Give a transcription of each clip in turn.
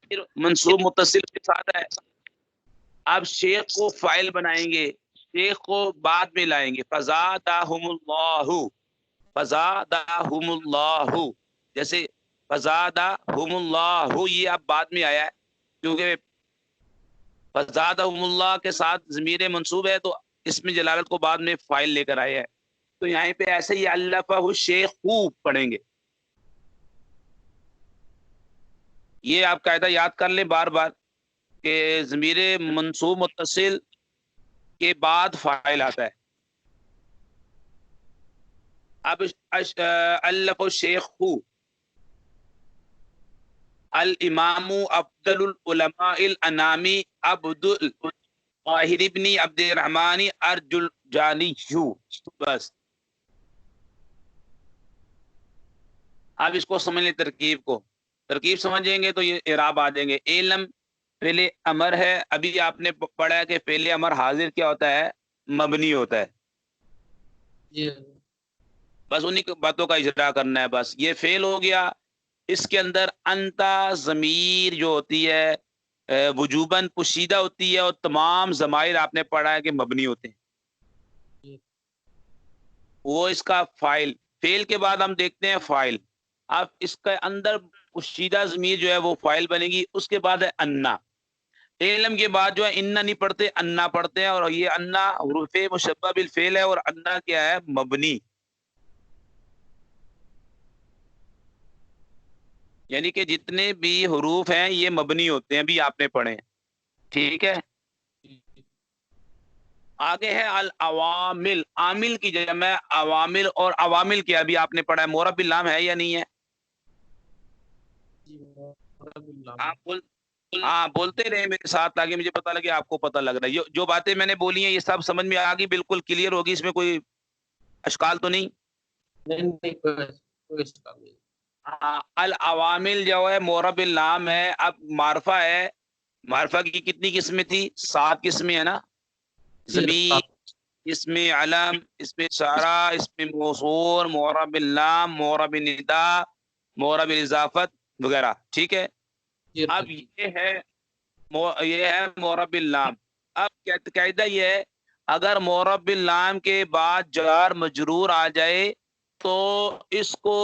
پھر منصوب متصل کے ساتھ ہے. اب شیخ کو فائل بنائیں گے, شیخ کو بعد میں لائیں گے. فزادہم اللہ, فزادہم اللہ, جیسے فزادہم اللہ یہ اب بعد میں آیا ہے کیونکہ فزادہم اللہ کے ساتھ ضمیر منصوب ہے تو اس میں جلالت کو بعد میں فائل لے کر آیا ہے. تو یہاں پہ ایسے ہی علفہ الشیخ پڑھیں گے. یہ آپ قاعدہ یاد کر لیں بار بار کہ ضمیر منصوب متصل کے بعد فاعل آتا ہے. اب علف الشیخ الامام افضل العلماء الانامی عبد الطاہر ابن عبد الرحمن ارجلجانی, بس. اب اس کو سمجھ لیں, ترکیب سمجھیں گے تو یہ اعراب آ جائیں گے. علم فعل امر ہے, ابھی آپ نے پڑھا ہے کہ فعل امر حاضر کیا ہوتا ہے, مبنی ہوتا ہے. بس انہی باتوں کا اجرا کرنا ہے. بس یہ فعل ہو گیا. اس کے اندر انتا ضمیر جو ہوتی ہے وجوباً پوشیدہ ہوتی ہے, اور تمام ضمائر آپ نے پڑھا ہے کہ مبنی ہوتے ہیں. وہ اس کا فاعل, فعل کے بعد ہم دیکھتے ہیں فاعل. اب اس کے اندر پوشیدہ ضمیر جو ہے وہ فاعل بنے گی. اس کے بعد ہے انا. علم کے بعد جو ہے انا نہیں پڑھتے, انا پڑھتے ہیں, اور یہ انا حروف مشبہ بالفعل ہے, اور انا کیا ہے, مبنی. یعنی کہ جتنے بھی حروف ہیں یہ مبنی ہوتے ہیں, بھی آپ نے پڑھے ہیں. ٹھیک ہے. آگے ہے العوامل, عامل کی جمع ہے عوامل, اور عوامل کیا ابھی آپ نے پڑھا ہے, مورب باللام ہے یا نہیں ہے؟ ہاں بولتے رہے میرے ساتھ تاکہ مجھے پتہ لگے آپ کو پتہ لگ رہا ہے. جو باتیں میں نے بولی ہیں یہ سب سمجھ میں آ گئی, بالکل کلیئر ہوگی, اس میں کوئی اشکال تو نہیں؟ ہاں. العوامل جو ہے مورب اللام ہے. اب معرفہ ہے, معرفہ کی کتنی قسمیں تھی؟ 7 قسمیں ہے نا. ضمیر, اسم علم, اسم اشارہ, اسم موصول, مورب اللام, مورب ندا, مورب اضافت وغیرہ. ٹھیک ہے. اب یہ ہے مورب اللام. اب قاعدہ یہ ہے اگر مورب اللام کے بعد جار مجرور آ جائے تو اس کو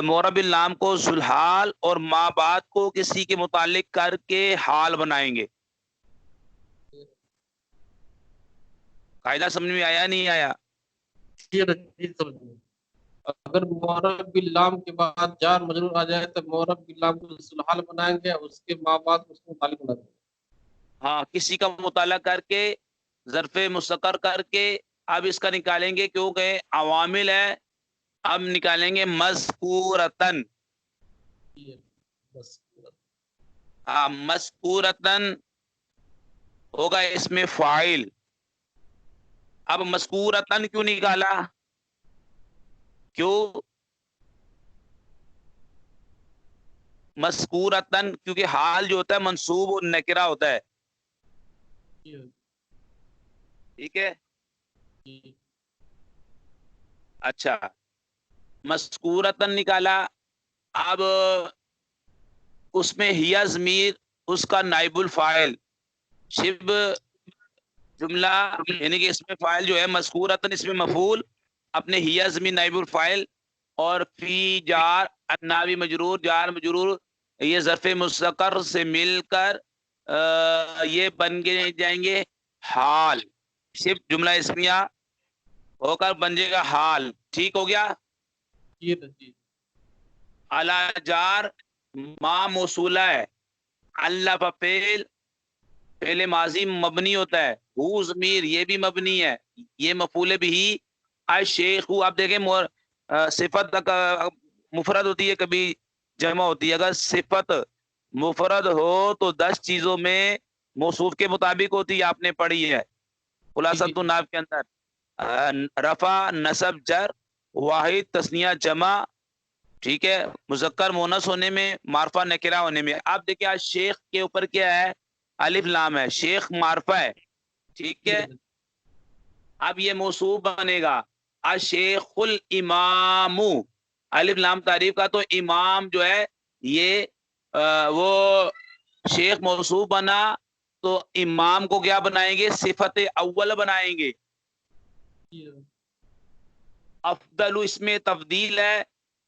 مورب اللام کو ذوالحال اور ما بعد کو کسی کے متعلق کر کے حال بنائیں گے. قاعدہ سمجھ میں آیا نہیں آیا؟ اگر مورب باللام کے بعد جار مجرور آ جائے تو مورب باللام کو ذوالحال بنائیں گے, اس کے ما بعد اس کو متعلق بنائیں گے. ہاں, کسی کا مطالعہ کر کے ظرف مستقر کر کے اب اس کا نکالیں گے کیونکہ عوامل ہے. اب نکالیں گے مذکورتن. ہاں, مذکورتن ہوگا اس میں فاعل. اب مذکورتن کیوں نکالا؟ کیوں مذکورتن؟ کیونکہ حال جو ہوتا ہے منصوب و نکرہ ہوتا ہے. ٹھیک ہے. اچھا, مذکورتن نکالا. اب اس میں ہیا ضمیر اس کا نائب الفاعل, شب جملہ یعنی کہ اس میں فاعل جو ہے مذکورتن اس میں مفعول, اپنے ہیا ضمیر نائب الفاعل, اور فی جار الناوی مجرور, جار مجرور یہ ظرف مستقر سے مل کر یہ بن کے جائیں گے حال. شب جملہ اسمیہ ہو کر بن جائے گا حال. ٹھیک ہو گیا. اعلی جار ما موصولہ ہے, اللہ فعل, فعل ماضی مبنی ہوتا ہے, ہو ضمیر یہ بھی مبنی ہے, یہ مفعول بھی. الشیخ آپ دیکھیں صفت مفرد ہوتی ہے کبھی جمع ہوتی ہے. اگر صفت مفرد ہو تو 10 چیزوں میں موصوف کے مطابق ہوتی ہے, آپ نے پڑھی ہے خلاصۃ الناب کے اندر. رفع, نصب, جر, واحد, تثنیہ, جمع. ٹھیک ہے. مذکر مونس ہونے میں, معرفہ نکرہ ہونے میں. آپ دیکھیں آج شیخ کے اوپر کیا ہے, الف لام ہے, شیخ معرفہ ہے. ٹھیک ہے. اب یہ موصوف بنے گا الشیخ الامام, الف لام تعریف کا, تو امام جو ہے یہ وہ شیخ موصوف بنا تو امام کو کیا بنائیں گے؟ صفت اول بنائیں گے. جی افضل اس میں تفضیل ہے،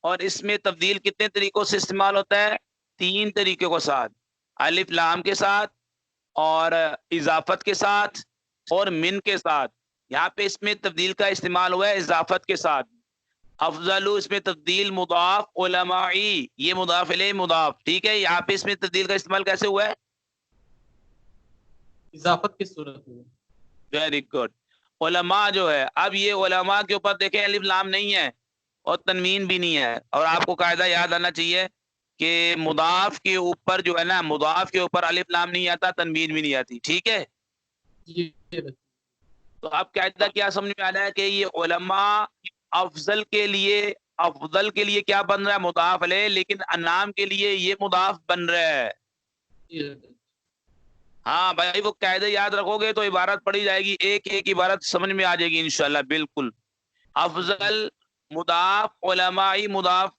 اور اس میں تفضیل کتنے طریقوں سے استعمال ہوتا ہے؟ 3 طریقوں کے ساتھ، الف لام کے ساتھ، اور اضافت کے ساتھ، اور من کے ساتھ. یہاں پہ اس میں تبدیل کا استعمال ہوا ہے اضافت کے ساتھ. افضل اس میں تبدیل مضاف، علمائی یہ مضاف الیہ مضاف. ٹھیک ہے، یہاں پہ اس میں تبدیل کا استعمال کیسے ہوا ہے؟ اضافت کی صورت میں. Very good. علماء جو ہے، اب یہ علماء کے اوپر دیکھیں الف لام نہیں ہے اور تنوین بھی نہیں ہے. اور آپ کو قاعدہ یاد آنا چاہیے کہ مضاف کے اوپر جو ہے نا، مضاف کے اوپر الف لام نہیں آتا، تنوین بھی نہیں آتی. ٹھیک ہے، جی تو اب قاعدہ کیا سمجھ میں آ رہا ہے کہ یہ علماء افضل کے لیے کیا بن رہا ہے؟ مضاف علیہ. لیکن انعام کے لیے یہ مضاف بن رہا ہے. جی ہاں بھائی، وہ قاعدے یاد رکھو گے تو عبارت پڑھی جائے گی، ایک ایک عبارت سمجھ میں آ جائے گی انشاءاللہ. بالکل. افضل مضاف، علمائی مضاف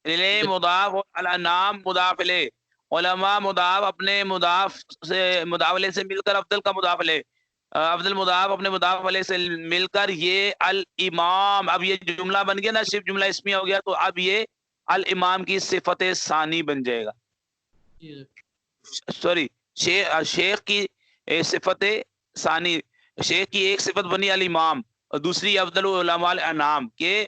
الیہ مضاف، اور الانعام مضاف الیہ. علماء مضاف اپنے مضاف علیہ سے مل کر افضل کا مضاف علیہ، افضل مضاف اپنے مضاف علیہ سے مل کر یہ الامام. اب یہ جملہ بن گیا نا، صرف جملہ اسمیہ ہو گیا، تو اب یہ الامام کی صفت ثانی بن جائے گا. سوری، شیخ کی صفت ثانی. شیخ کی ایک صفت بنی الامام، اور دوسری افضل علماء الانام، کہ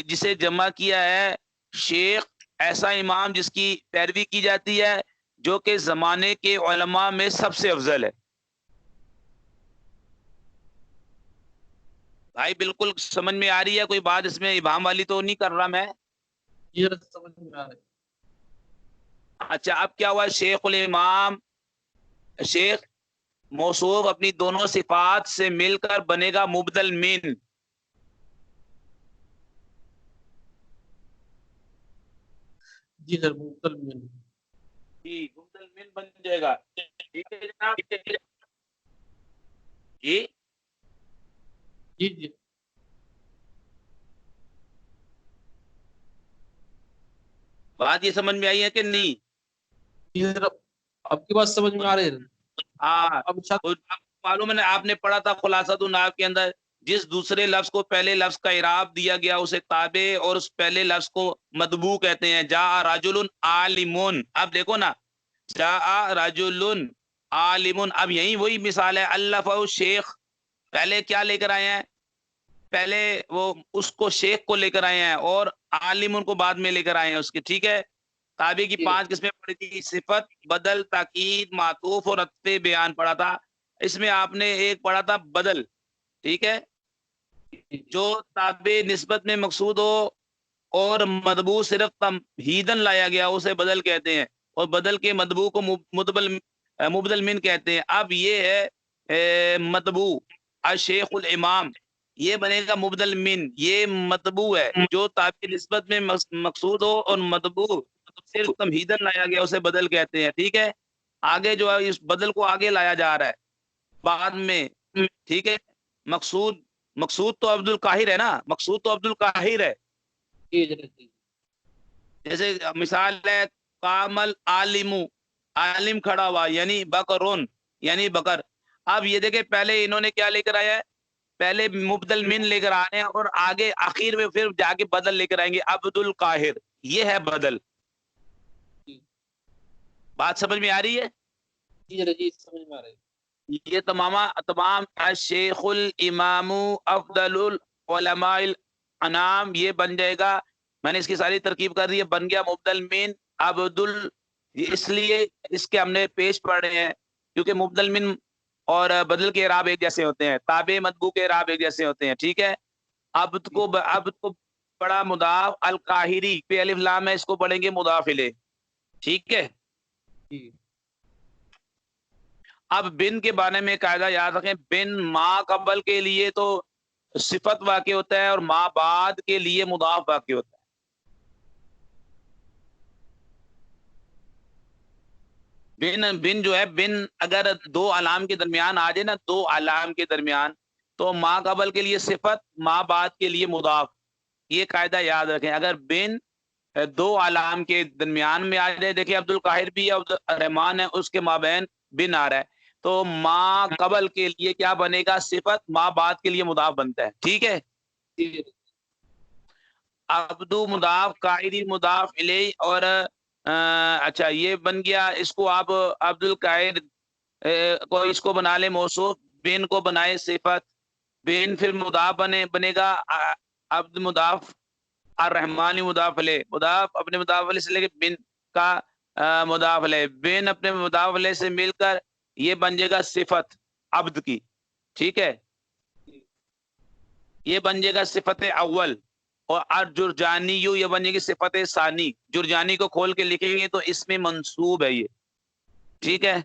جسے جمع کیا ہے شیخ ایسا امام جس کی پیروی کی جاتی ہے، جو کہ زمانے کے علماء میں سب سے افضل ہے. بھائی بالکل سمجھ میں آ رہی ہے؟ کوئی بات اس میں ابہام والی تو نہیں کر رہا میں؟ یہ سمجھ میں آ رہا ہے. اچھا، اب کیا ہوا؟ شیخ الامام، شیخ موصوف اپنی دونوں صفات سے مل کر بنے گا مبدل من. جی سر، مبدل من. جی، مبدل من بن جائے گا. ٹھیک ہے جناب. جی جی جی بات یہ سمجھ میں آئی ہے کہ نہیں؟ جی سر، اب کی بات سمجھ میں آ رہی ہے. ہاں، اب شاید معلوم ہے آپ نے پڑھا تھا خلاصۃ النحو کے اندر، جس دوسرے لفظ کو پہلے لفظ کا اعراب دیا گیا اسے تابع، اور اس پہلے لفظ کو مطبوع کہتے ہیں. جاء رجل عالم. اب دیکھو نا، جاء رجل عالم. اب یہی وہی مثال ہے. الفا شیخ، پہلے کیا لے کر آئے ہیں؟ پہلے وہ اس کو شیخ کو لے کر آئے ہیں، اور عالم کو بعد میں لے کر آئے ہیں اس کے. ٹھیک ہے، تابع کی 5 قسمیں پڑھی تھی: صفت، بدل، تاکید، معطوف اور عطف بیان پڑھا تھا. اس میں آپ نے ایک پڑھا تھا بدل. ٹھیک ہے، جو تابع نسبت میں مقصود ہو اور مطبوع صرف تمہیدن لایا گیا اسے بدل کہتے ہیں، اور بدل کے مطبوع کو مبدل من کہتے ہیں. اب یہ ہے مطبوع. الشیخ الامام یہ بنے گا مبدل من. یہ مطبوع ہے جو تابع نسبت میں مقصود ہو اور مطبوع صرف تمہیدن لایا گیا اسے بدل کہتے ہیں. ٹھیک ہے، آگے جو ہے اس بدل کو آگے لایا جا رہا ہے بعد میں. ٹھیک ہے، مقصود تو عبد القاہر ہے نا، مقصود تو عبد القاہر ہے. جیسے مثال ہے کامل عالم، عالم کھڑا ہوا، یعنی بکرون یعنی بکر. اب یہ دیکھیں پہلے انہوں نے کیا لے کر آیا ہے؟ پہلے مبدل من لے کر آنے ہیں، اور آگے آخر میں پھر جا کے بدل لے کر آئیں گے. عبد القاہر، یہ ہے بدل. بات سمجھ میں آ رہی ہے؟ جی سمجھ میں آ رہی ہے. یہ تمام الشیخ الامام افضل العلماء الانام یہ بن جائے گا. میں نے اس کی ساری ترکیب کر دی ہے، بن گیا مبدل من عبدل. اس لیے اس کے ہم نے پیش پڑھ رہے ہیں کیونکہ مبدل من اور بدل کے اعراب ایک جیسے ہوتے ہیں، تابع مطبوع کے اعراب ایک جیسے ہوتے ہیں. ٹھیک ہے، عبد کو بڑا مضاف، القاہری پہ الف لام ہے، اس کو پڑھیں گے مضاف الیہ. ٹھیک ہے، اب بن کے بارے میں قاعدہ یاد رکھیں. بن ما قبل کے لیے تو صفت واقع ہوتا ہے، اور ما بعد کے لیے مضاف واقع ہوتا ہے. بن جو ہے، بن اگر 2 علام کے درمیان آ جائے نا، 2 علام کے درمیان، تو ما قبل کے لیے صفت، ما بعد کے لیے مضاف. یہ قاعدہ یاد رکھیں. اگر بن دو علام کے درمیان میں آ جائے. دیکھیں عبد القاہر بھی عبد الرحمان ہے, اس کے مابین بن آ رہا ہے, تو ما قبل کے لیے کیا بنے گا؟ صفت. ما بعد کے لیے مضاف بنتا ہے. ٹھیک ہے. عبدو مضاف, قاہری مضاف الیہ, اور اچھا یہ بن گیا. اس کو آپ عبد القاہر کو اس کو بنا لے موصوف, بن کو بنائے صفت, بن پھر مضاف بنے گا عبد مضاف, الرحمن مضاف علیہ, مضاف اپنے مضاف علیہ سے لے کے بن کا مضاف علیہ, بن اپنے مضاف علیہ سے مل کر یہ بن جائے گا صفت عبد کی. ٹھیک ہے. یہ بن جائے گا صفت اول. اور جرجانی یہ بن جائے گی صفت ثانی. جرجانی کو کھول کے لکھیں گے تو اس میں منصوب ہے یہ. ٹھیک ہے.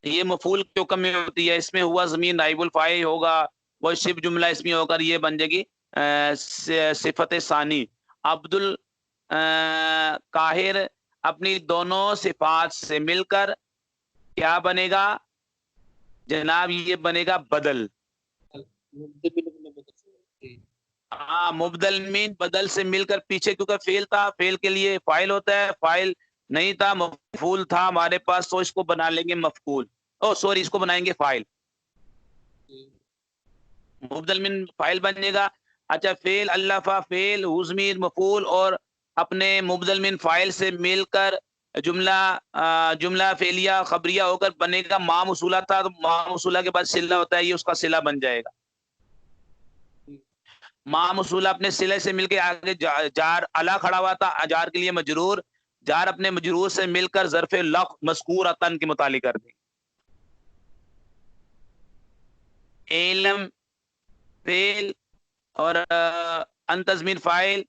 یہ مفعول کے حکم میں ہوتی ہے, اس میں ہوا زمین نائب الفاعل ہوگا, وہ شب جملہ اس میں ہو کر یہ بن جائے گی صفت ثانی. عبد القاہر اپنی دونوں صفات سے مل کر کیا بنے گا جناب؟ یہ بنے گا بدل. ہاں, مبدل من بدل سے مل کر, پیچھے کیونکہ فعل تھا, فعل کے لیے فاعل ہوتا ہے, فاعل نہیں تھا, مفعول تھا ہمارے پاس, تو اس کو بنا لیں گے مفعول. سوری, اس کو بنائیں گے فاعل. مبدل من فاعل بن جائے گا. اچھا, فعل الفا, فعل ضمیر مفعول, اور اپنے مبدل من فاعل سے مل کر جملہ فعلیہ خبریہ ہو کر بنے گا ما موصولہ تھا, تو ما موصولہ کے بعد صلہ ہوتا ہے, یہ اس کا صلہ بن جائے گا. ما موصولہ اپنے صلے سے مل کے آگے جار الا کھڑا ہوا تھا, جار کے لیے مجرور, جار اپنے مجرور سے مل کر ظرف لفظ مذکور اتن کے متعلق کر دیں. علم فعل اور ان تضمین فاعل.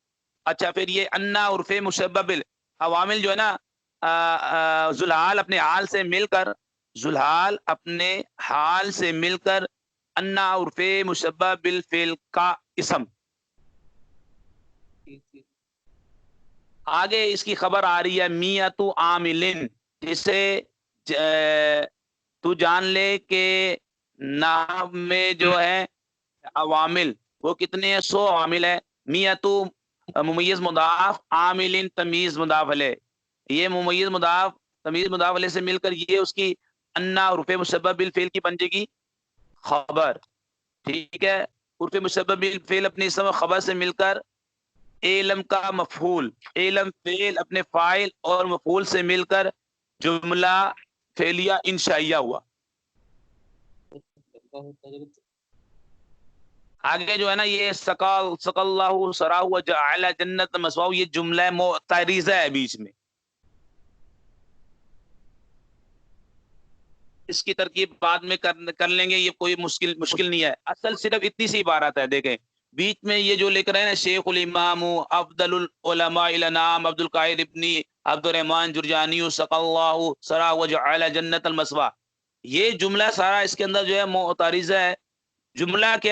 اچھا, پھر یہ انا عرف مشبہ عوامل جو ہے نا, ذوالحال اپنے حال سے مل کر, ذوالحال اپنے حال سے مل کر انا عرف مشبہ بالفعل کا اسم. آگے اس کی خبر آ رہی ہے میت عاملن, جسے تو جان لے کہ نحو میں جو ہے عوامل وہ کتنے ہیں؟ 100 عوامل ہے. میت ممیز مضاف, عاملن تمیز مضاف علیہ. یہ ممیز مضاف تمیز مضاف علیہ سے مل کر یہ اس کی انا عرف مشبہ بالفعل کی بن جائے گی خبر. ٹھیک ہے. عرف مشبہ بالفعل اپنے اسم و خبر سے مل کر علم کا مفعول, علم فعل اپنے فاعل اور مفعول سے مل کر جملہ فعلیہ انشائیہ ہوا. آگے جو ہے نا یہ سقى اللہ سراہ وجعل جنت مثواہ, یہ جملہ معترضہ ہے بیچ میں. اس کی ترکیب بعد میں کر لیں گے, یہ کوئی مشکل نہیں ہے. اصل صرف اتنی سی عبارت ہے. دیکھیں بیچ میں یہ جو لکھ رہے ہیں نا, شیخ الامام افضل العلماء الانام عبد القاہر ابن عبد الرحمن جرجانی سقى اللہ سراہ وجعل جنت المثواہ, یہ جملہ سارا اس کے اندر جو ہے معترضہ ہے. جملہ کے